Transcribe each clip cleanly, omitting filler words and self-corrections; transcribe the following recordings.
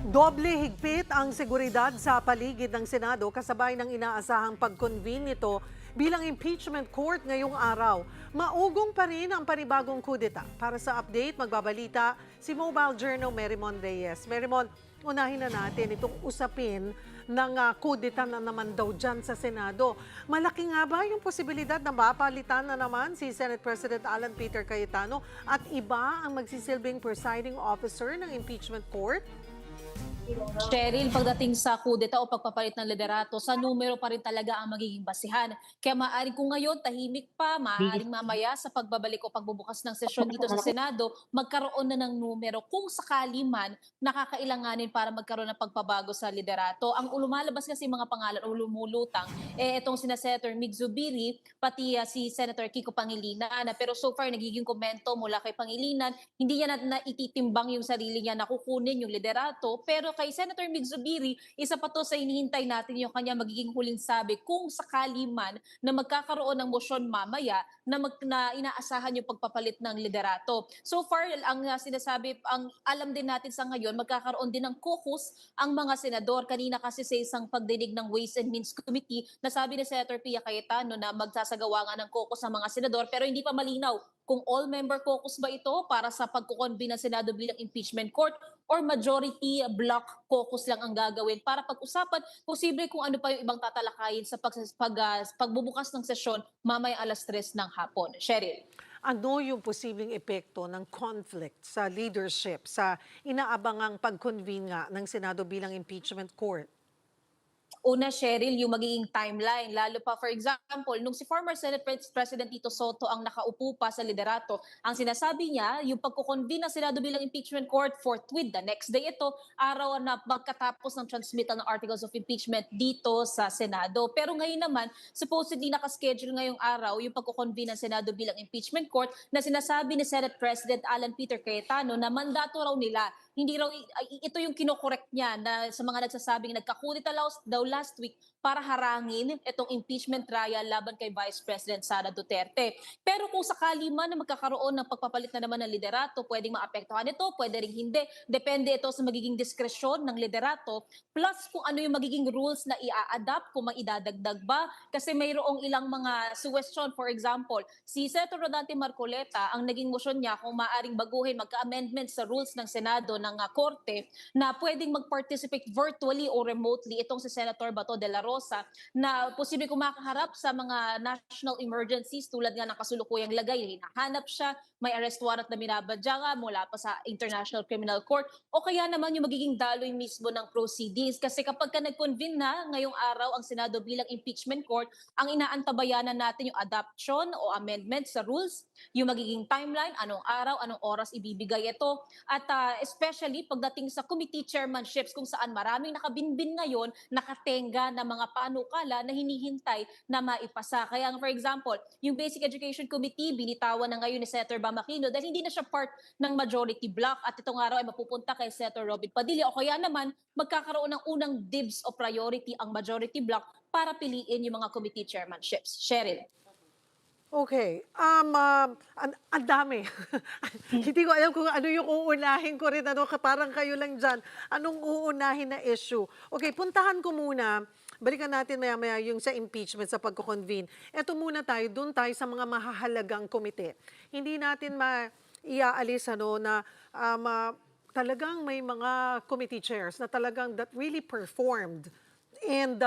Doble higpit ang seguridad sa paligid ng Senado kasabay ng inaasahang pag-convene nito bilang impeachment court ngayong araw. Maugong pa rin ang panibagong kudeta. Para sa update, magbabalita si Mobile Journal Merimon Reyes. Merimon, unahin na natin itong usapin ng kudeta na naman daw dyan sa Senado. Malaki nga ba yung posibilidad na mapalitan na naman si Senate President Alan Peter Cayetano at iba ang magsisilbing presiding officer ng impeachment court? Cheryl, pagdating sa kudeta o pagpapalit ng liderato, sa numero pa rin talaga ang magiging basihan. Kaya maaaring kung ngayon tahimik pa, maaaring mamaya sa pagbabalik o pagbubukas ng sesyon dito sa Senado, magkaroon na ng numero kung sakali man nakakailanganin para magkaroon ng pagpabago sa liderato. Ang lumalabas kasi mga pangalan o lumulutang, itong sina Senator Mig Zubiri, pati si Senator Kiko Pangilinan. Pero so far, nagiging komento mula kay Pangilinan, hindi niya na ititimbang yung sarili niya na kukunin yung liderato, pero kay Senator Mig Zubiri, isa pa to sa hinihintay natin yung kanya magiging huling sabi kung sakali man na magkakaroon ng motion mamaya na inaasahan yung pagpapalit ng liderato. So far, ang sinasabi, ang alam din natin sa ngayon, magkakaroon din ng caucus ang mga senador. Kanina kasi sa isang pagdinig ng Ways and Means Committee, nasabi ni Senator Pia Cayetano na magsasagawa nga ng caucus ang mga senador, pero hindi pa malinaw kung all-member caucus ba ito para sa pagkukonvene ng Senado bilang impeachment court or majority block caucus lang ang gagawin para pag-usapan posible kung ano pa yung ibang tatalakayin sa pagbubukas ng sesyon mamaya 3:00 ng hapon. Cheryl. Ano yung posibleng epekto ng conflict sa leadership sa inaabangang pag-convene nga ng Senado bilang impeachment court? Una, Cheryl, yung magiging timeline. Lalo pa, for example, nung si former Senate President Tito Soto ang nakaupo pa sa liderato, ang sinasabi niya, yung pagkukonvene ng Senado bilang impeachment court forthwith the next day ito, araw na magkatapos ng transmittal ng articles of impeachment dito sa Senado. Pero ngayon naman, supposedly nakaschedule ngayong araw yung pagkukonvene ng Senado bilang impeachment court na sinasabi ni Senate President Alan Peter Cayetano na mandato raw nila. Hindi raw, ito yung kinokorek niya na sa mga nagsasabing nagkakudita daw last week para harangin itong impeachment trial laban kay Vice President Sara Duterte. Pero kung sakali man na magkakaroon ng pagpapalit na naman ng liderato, pwedeng maapektuhan ito, pwede rin hindi. Depende ito sa magiging diskresyon ng liderato, plus kung ano yung magiging rules na i-adapt, kung maidadagdag ba. Kasi mayroong ilang mga suggestion, for example, si Senator Rodante Marcoleta, ang naging motion niya kung maaaring baguhin, magka-amendment sa rules ng Senado ng Korte, na pwedeng mag-participate virtually o remotely itong si Senator Bato de la Rosa na posible kung makaharap sa mga national emergencies tulad nga ng kasulukuyang lagay, hinahanap siya, may arrest warrant na binabadya nga mula pa sa International Criminal Court o kaya naman yung magiging daloy mismo ng proceedings. Kasi kapag ka nag-convene na ngayong araw ang Senado bilang impeachment court, ang inaantabayanan natin yung adoption o amendment sa rules, yung magiging timeline, anong araw, anong oras ibibigay ito, at especially pagdating sa committee chairmanships kung saan maraming nakabinbin ngayon, nakatenga na mga panukala na hinihintay na maipasa. Kaya for example, yung Basic Education Committee, binitawan na ngayon ni Senator Bam Aquino dahil hindi na siya part ng majority block at itong araw ay mapupunta kay Senator Robin Padilla o kaya naman magkakaroon ng unang dibs o priority ang majority block para piliin yung mga committee chairmanships. Cheryl. Okay, ang dami. Hindi ko alam kung ano yung uunahin ko rin, ano, parang kayo lang dyan. Anong uunahin na issue? Okay, puntahan ko muna. Balikan natin maya-maya yung sa impeachment, sa pagko-convene. Eto muna tayo, dun tayo sa mga mahahalagang komite. Hindi natin iaalis ano, na talagang may mga committee chairs na talagang that really performed. And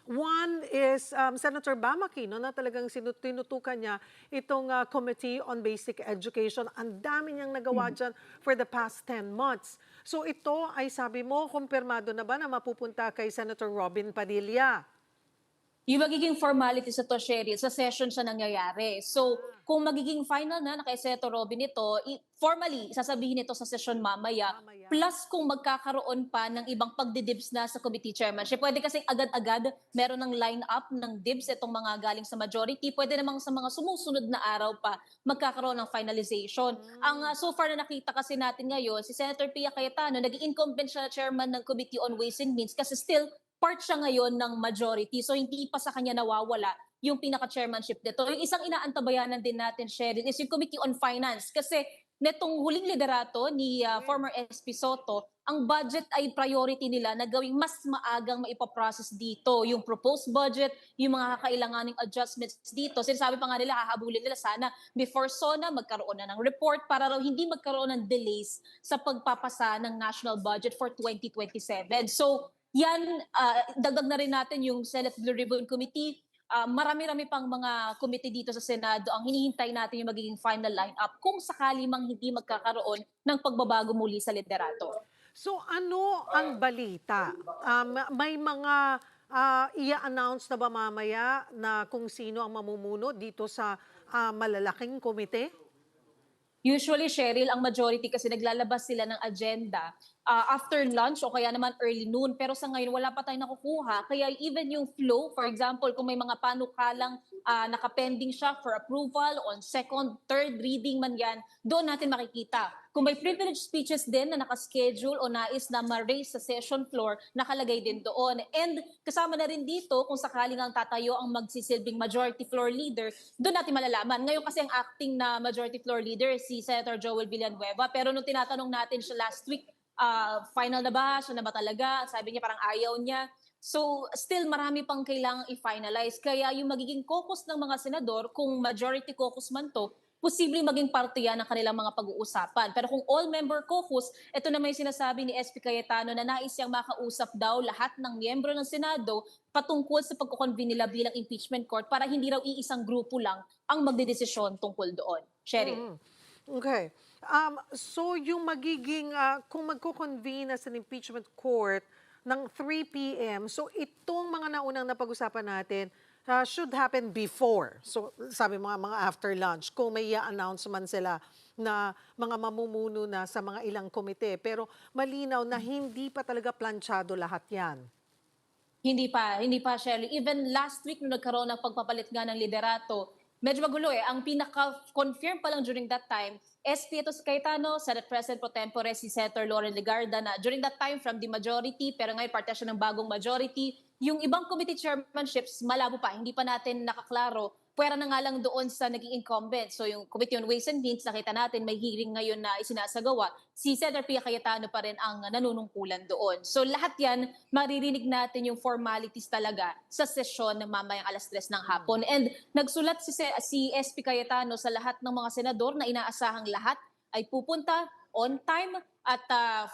one is Senator Bam Aquino na talagang tinutukan niya itong Committee on Basic Education. Ang dami niyang nagawa dyan for the past 10 months. So ito ay sabi mo, kumpirmado na ba na mapupunta kay Senator Robin Padilla? Yung magiging formality sa to, Cheryl, sa session siya nangyayari. So, kung magiging final na kay Senator Robin ito, formally, sasabihin ito sa session mamaya, Mamaya. plus kung magkakaroon pa ng ibang pagdidibs na sa committee chairmanship. Pwede kasi agad-agad meron ng line-up ng dibs itong mga galing sa majority. Pwede namang sa mga sumusunod na araw pa magkakaroon ng finalization. Ang so far na nakita kasi natin ngayon, si Senator Pia Cayetano, naging incumbent siya chairman ng Committee on Ways and Means kasi still part siya ngayon ng majority. So hindi pa sa kanya nawawala yung pinaka-chairmanship nito. Yung isang inaantabayanan din natin, Cheryl, is yung Committee on Finance. Kasi netong huling liderato ni former SP Soto, ang budget ay priority nila na gawing mas maagang maipaprocess dito. Yung proposed budget, yung mga kakailanganing adjustments dito. Sinasabi pa nga nila, hahabulin nila sana before SONA magkaroon na ng report para raw hindi magkaroon ng delays sa pagpapasa ng national budget for 2027. So yan, dagdag na rin natin yung Senate Blue Ribbon Committee. Marami-rami pang mga committee dito sa Senado ang hinihintay natin yung magiging final lineup kung sakali mang hindi magkakaroon ng pagbabago muli sa liderato. So ano ang balita? May mga i-announce na ba mamaya na kung sino ang mamumuno dito sa malalaking komite? Usually, Cheryl, ang majority kasi naglalabas sila ng agenda after lunch o kaya naman early noon. Pero sa ngayon, wala pa tayong nakukuha. Kaya even yung flow, for example, kung may mga panukalang nakapending siya for approval on second, third reading man yan, doon natin makikita. Kung may privilege speeches din na nakaschedule o nais na ma-raise sa session floor, nakalagay din doon. And kasama na rin dito, kung sakaling ang tatayo ang magsisilbing majority floor leader, doon natin malalaman. Ngayon kasi ang acting na majority floor leader si Senator Joel Villanueva. Pero nung tinatanong natin siya last week, final na ba? Siya na ba talaga? Sabi niya parang ayaw niya. So still marami pang kailangang i-finalize. Kaya yung magiging caucus ng mga senador, kung majority caucus man to, posibleng maging parte yan ng kanilang mga pag-uusapan. Pero kung all-member caucus, ito naman yung sinasabi ni SP Cayetano na nais siyang makausap daw lahat ng miyembro ng Senado patungkol sa pagkukonvene nila bilang impeachment court para hindi raw iisang grupo lang ang magdedesisyon tungkol doon. Sherry. Okay. So yung magiging, kung magko-convene as an impeachment court ng 3 p.m., so itong mga naunang napag-usapan natin should happen before. So sabi mga after lunch, kung may i-announce man sila na mga mamumuno na sa mga ilang komite. Pero malinaw na hindi pa talaga planchado lahat yan. Hindi pa, Shirley. Even last week nung nagkaroon ng pagpapalit nga ng liderato, medyo magulo eh. Ang pinaka-confirm pa lang during that time, SP Etos Cayetano, Senate President Pro Tempore si Senator Loren Legarda na during that time from the majority, pero ngayon parte siya ng bagong majority. Yung ibang committee chairmanships, malabo pa, hindi pa natin nakaklaro. Pwera na nga lang doon sa naging incumbent. So yung Committee on Ways and Means, nakita natin may hearing ngayon na isinasagawa. Si Senator Pia Cayetano pa rin ang nanunungkulan doon. So lahat yan, maririnig natin yung formalities talaga sa sesyon ng mamayang alas 3 ng hapon. And nagsulat si SP Cayetano sa lahat ng mga senador na inaasahang lahat ay pupunta on time at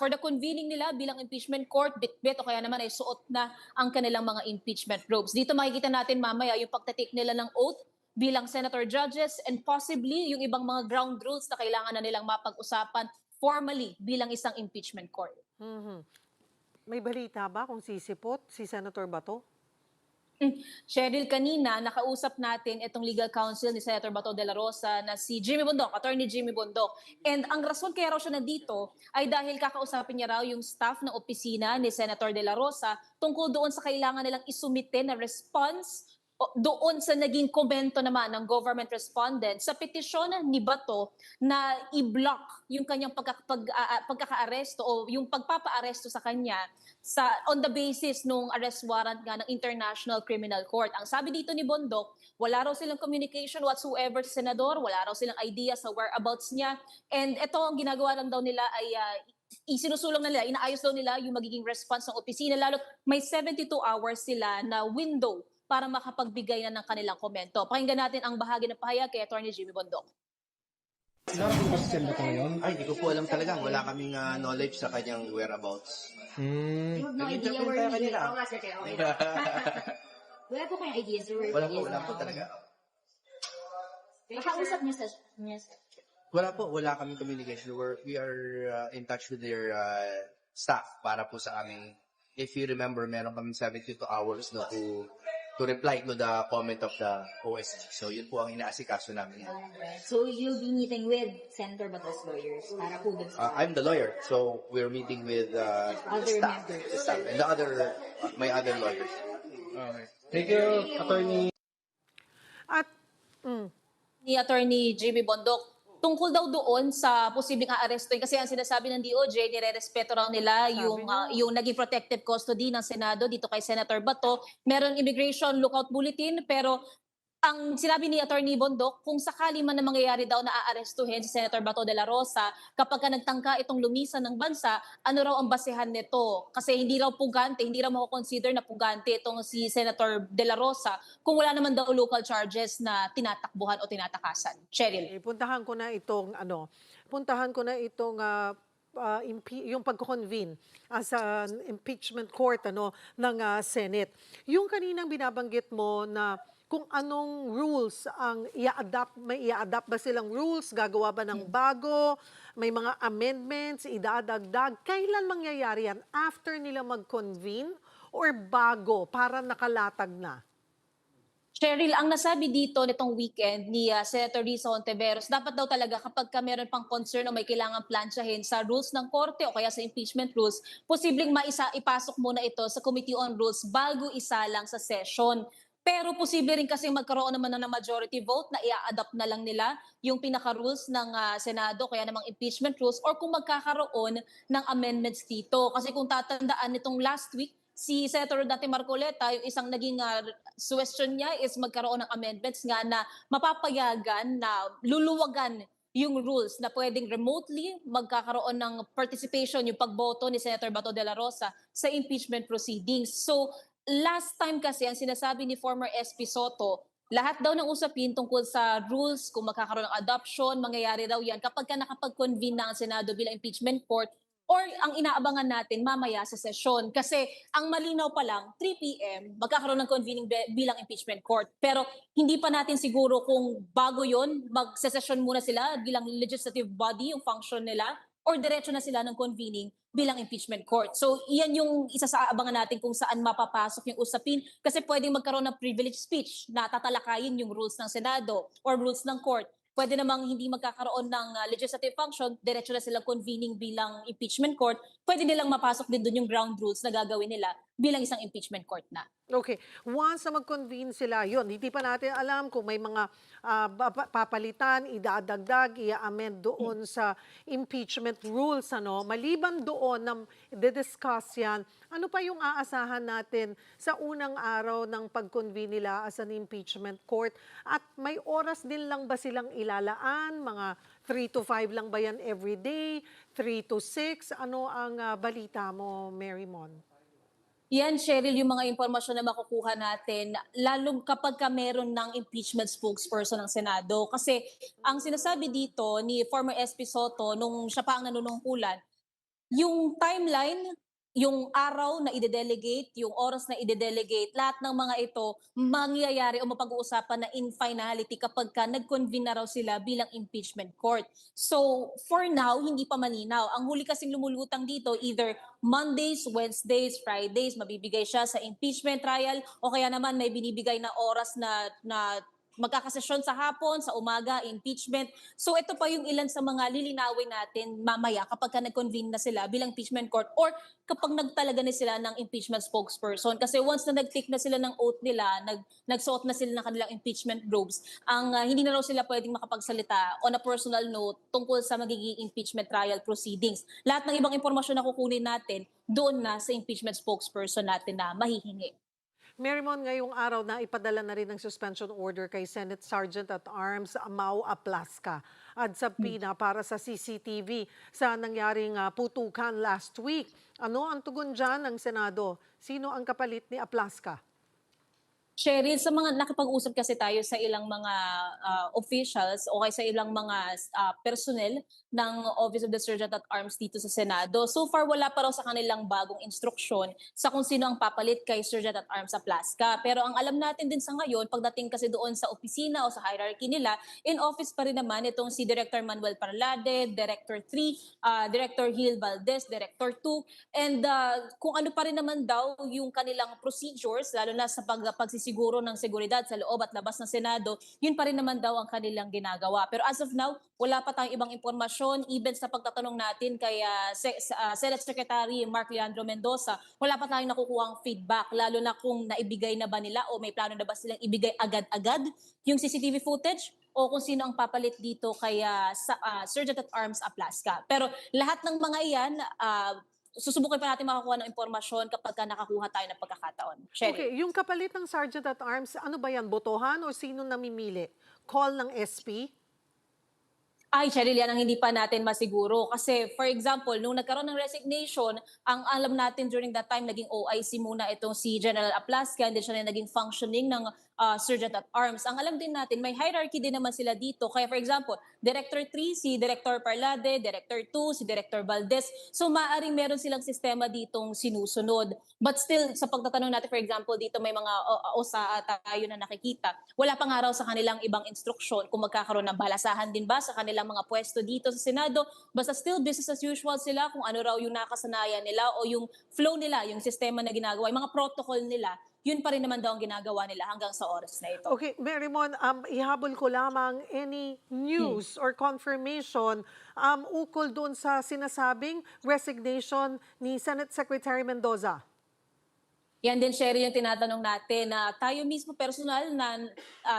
for the convening nila bilang impeachment court, bit-bit o kaya naman ay suot na ang kanilang mga impeachment robes. Dito makikita natin mamaya yung pagtatik nila ng oath bilang senator judges and possibly yung ibang mga ground rules na kailangan na nilang mapag-usapan formally bilang isang impeachment court. May balita ba kung sisipot si Senator Bato? Cheryl, kanina nakausap natin itong legal counsel ni Senator Bato de la Rosa na si Jimmy Bondok, Attorney Jimmy Bondok. And ang rason kaya raw siya nandito ay dahil kakausapin niya raw yung staff ng opisina ni Senator de la Rosa tungkol doon sa kailangan nilang isumite na response doon sa naging komento naman ng government respondent sa petisyon ni Bato na i-block yung kanyang pagkaka-aresto o yung pagpapa-aresto sa kanya on the basis nung arrest warrant nga ng International Criminal Court. Ang sabi dito ni Bondok, wala raw silang communication whatsoever sa senador, wala raw silang idea sa whereabouts niya, and ito ang ginagawa lang daw nila ay isinusulong na nila, inaayos daw nila yung magiging response ng opisina, lalo't may 72 hours sila na window para makapagbigay na ng kanilang komento. Pakinggan natin ang bahagi ng pahayag kay Attorney Jimmy Bondok. Nakakasend ba tayo yun? Ay, di ko po alam talaga. Wala kaming knowledge sa kanyang whereabouts. You have no idea Nag-interpret where tayo he is. kanina. Oh, that's okay. Wala po kayong idea sir where he is. Wala po talaga. Nakausap niya sa... Wala po, wala kaming communication. We are in touch with their staff para po sa aming, if you remember, meron kaming 72 hours to reply to the comment of the OSG. So yun po ang inaasikaso namin. So you'll be meeting with Senator Bato's lawyers para po dun sa... I'm the lawyer, so we're meeting with Other staff, members. the staff and my other lawyers. Okay. Thank you, Attorney. At Ni Attorney Jimmy Bondok, tungkol daw doon sa posibleng aarestuin kasi ang sinasabi ng DOJ, nire-respeto raw nila yung naging protective custody ng Senado dito kay Senator Bato. Meron immigration lookout bulletin pero Ang sinabi ni Attorney Bondok, kung sakali man na mangyayari daw na aarestuhin si Senator Bato de la Rosa kapag ka nagtangka itong lumisan ng bansa, ano raw ang basehan nito? Kasi hindi raw pugante, hindi raw mako-consider na pugante itong si Senator de la Rosa kung wala naman daw local charges na tinatakbuhan o tinatakasan. Cheryl. Puntahan ko na itong puntahan ko na itong yung pagko-convene sa impeachment court ng Senate. Yung kaninang binabanggit mo na kung anong rules ang may i-adapt ba silang rules, gagawa ba ng bago, may mga amendments, idadagdag, kailan mangyayari yan? After nila mag-convene or bago para nakalatag na? Cheryl, ang nasabi dito nitong weekend ni Senator Risa Hontiveros, dapat daw talaga kapag ka meron pang concern o may kailangan plansyahin sa rules ng korte o kaya sa impeachment rules, posibleng ipasok muna ito sa Committee on Rules bago isa lang sa session. Pero posible rin kasi magkaroon naman ng majority vote na i-adapt na lang nila yung pinaka-rules ng Senado, kaya namang impeachment rules, or kung magkakaroon ng amendments dito. Kasi kung tatandaan nitong last week, si Senator Dati Marcoleta, yung isang naging suggestion niya is magkaroon ng amendments nga na mapapayagan na luluwagan yung rules na pwedeng remotely magkakaroon ng participation, yung pagboto ni Senator Bato de la Rosa sa impeachment proceedings. So, last time kasi ang sinasabi ni former SP Soto, lahat daw ng usapin tungkol sa rules, kung magkakaroon ng adoption, mangyayari daw yan kapag ka nakapag-convene na ang Senado bilang impeachment court, or ang inaabangan natin mamaya sa sesyon. Kasi ang malinaw pa lang, 3 p.m., magkakaroon ng convening bilang impeachment court. Pero hindi pa natin siguro kung bago yon magsesesyon muna sila bilang legislative body, yung function nila, or diretso na sila ng convening bilang impeachment court. So iyan yung isa sa abangan natin kung saan mapapasok yung usapin, kasi pwedeng magkaroon ng privilege speech na tatalakayin yung rules ng Senado or rules ng court. Pwede namang hindi magkakaroon ng legislative function, diretso na silang convening bilang impeachment court, pwede nilang mapasok din doon yung ground rules na gagawin nila bilang isang impeachment court na. Okay. Once na mag-convene sila, yun, hindi pa natin alam kung may mga papalitan, idadagdag, i-amend doon sa impeachment rules. Maliban doon na i-discuss yan, ano pa yung aasahan natin sa unang araw ng pag-convene nila as an impeachment court? At may oras din lang ba silang ilalaan? Mga 3 to 5 lang ba yan every day? 3 to 6? Ano ang balita mo, Mary Mon? Yan, Cheryl, yung mga impormasyon na makukuha natin, lalong kapag ka meron ng impeachment spokesperson ng Senado. Kasi ang sinasabi dito ni former SP Soto, nung siya pa ang nanunungkulan, yung timeline, yung araw na ide-delegate, yung oras na ide-delegate, lahat ng mga ito mangyayari o mapag-uusapan na in finality kapag ka nag-convene na raw sila bilang impeachment court. So, for now, hindi pa malinaw. Ang huli kasing lumulutang dito, either Mondays, Wednesdays, Fridays, mabibigay siya sa impeachment trial, o kaya naman may binibigay na oras na magkakasesyon sa hapon, sa umaga, impeachment. So ito pa yung ilan sa mga lilinawin natin mamaya kapag ka nag-convene na sila bilang impeachment court, or kapag nagtalaga na sila ng impeachment spokesperson. Kasi once na nag-take na sila ng oath nila, nagsuot na sila ng kanilang impeachment robes, hindi na raw sila pwedeng makapagsalita on a personal note tungkol sa magiging impeachment trial proceedings. Lahat ng ibang impormasyon na kukunin natin, doon na sa impeachment spokesperson natin na mahihingi. Marymon, ngayong araw na ipadala na rin ng suspension order kay Senate Sergeant at Arms Mau Aplaska at sa PINA para sa CCTV sa nangyaring putukan last week. Ano ang tugon dyan ng Senado? Sino ang kapalit ni Aplaska? Cheryl, sa mga nakipag-usap kasi tayo sa ilang mga officials o kaya sa ilang mga personnel ng Office of the Sergeant at Arms dito sa Senado. So far, wala pa raw sa kanilang bagong instruksyon sa kung sino ang papalit kay Sergeant at Arms Aplaska. Pero ang alam natin din sa ngayon, pagdating kasi doon sa opisina o sa hierarchy nila, in office pa rin naman itong si Director Manuel Parlade, Director 3, Director Gil Valdez, Director 2, and kung ano pa rin naman daw yung kanilang procedures, lalo na sa pagsisiguro ng seguridad sa loob at labas ng Senado, yun pa rin naman daw ang kanilang ginagawa. Pero as of now, wala pa tayong ibang impormasyon. Even sa pagtatanong natin kay Senate Secretary Mark Leandro Mendoza, wala pa tayong nakukuhang feedback, lalo na kung naibigay na ba nila o may plano na ba silang ibigay agad-agad yung CCTV footage o kung sino ang papalit dito kay Sergeant at Arms Aplaska. Pero lahat ng mga iyan, susubukin pa natin makakuha ng impormasyon kapag ka nakakuha tayo ng pagkakataon. Cheryl. Okay, yung kapalit ng Sergeant at Arms, ano ba yan? Botohan o sino namimili? Call ng SP? Ay, Cheryl, yan ang hindi pa natin masiguro. Kasi, for example, nung nagkaroon ng resignation, ang alam natin during that time, naging OIC muna itong si General Aplasca, hindi siya na naging functioning ng Sergeant at Arms. Ang alam din natin, may hierarchy din naman sila dito. Kaya, for example, Director 3, si Director Parlade, Director 2, si Director Valdez. So, maaaring meron silang sistema ditong sinusunod. But still, sa pagtatanong natin, for example, dito may mga OSA tayo na nakikita. Wala pang araw sa kanilang ibang instruksyon kung magkakaroon ng balasahan din ba sa kanilang mga pwesto dito sa Senado. Basta still business as usual sila kung ano raw yung nakasanayan nila o yung flow nila, yung sistema na ginagawa, yung mga protocol nila, yun pa rin naman daw ang ginagawa nila hanggang sa oras na ito. Okay, Marymon, ihabol ko lamang any news or confirmation ukol doon sa sinasabing resignation ni Senate Secretary Mendoza. Yan din, Sherry, yung tinatanong natin na tayo mismo personal na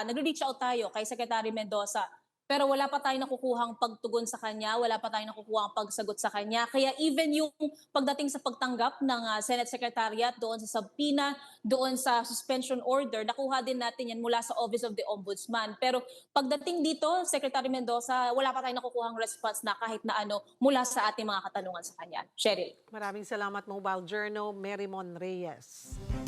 nag-reach out tayo kay Secretary Mendoza. Pero wala pa tayong nakukuhang pagtugon sa kanya, wala pa tayong nakukuhang pagsagot sa kanya. Kaya even yung pagdating sa pagtanggap ng Senate Secretariat doon sa subpoena, doon sa suspension order, nakuha din natin yan mula sa Office of the Ombudsman. Pero pagdating dito, Secretary Mendoza, wala pa tayong nakukuhang response na kahit na ano mula sa ating mga katanungan sa kanya. Cheryl. Maraming salamat, Mobile Journal, Marymon Reyes.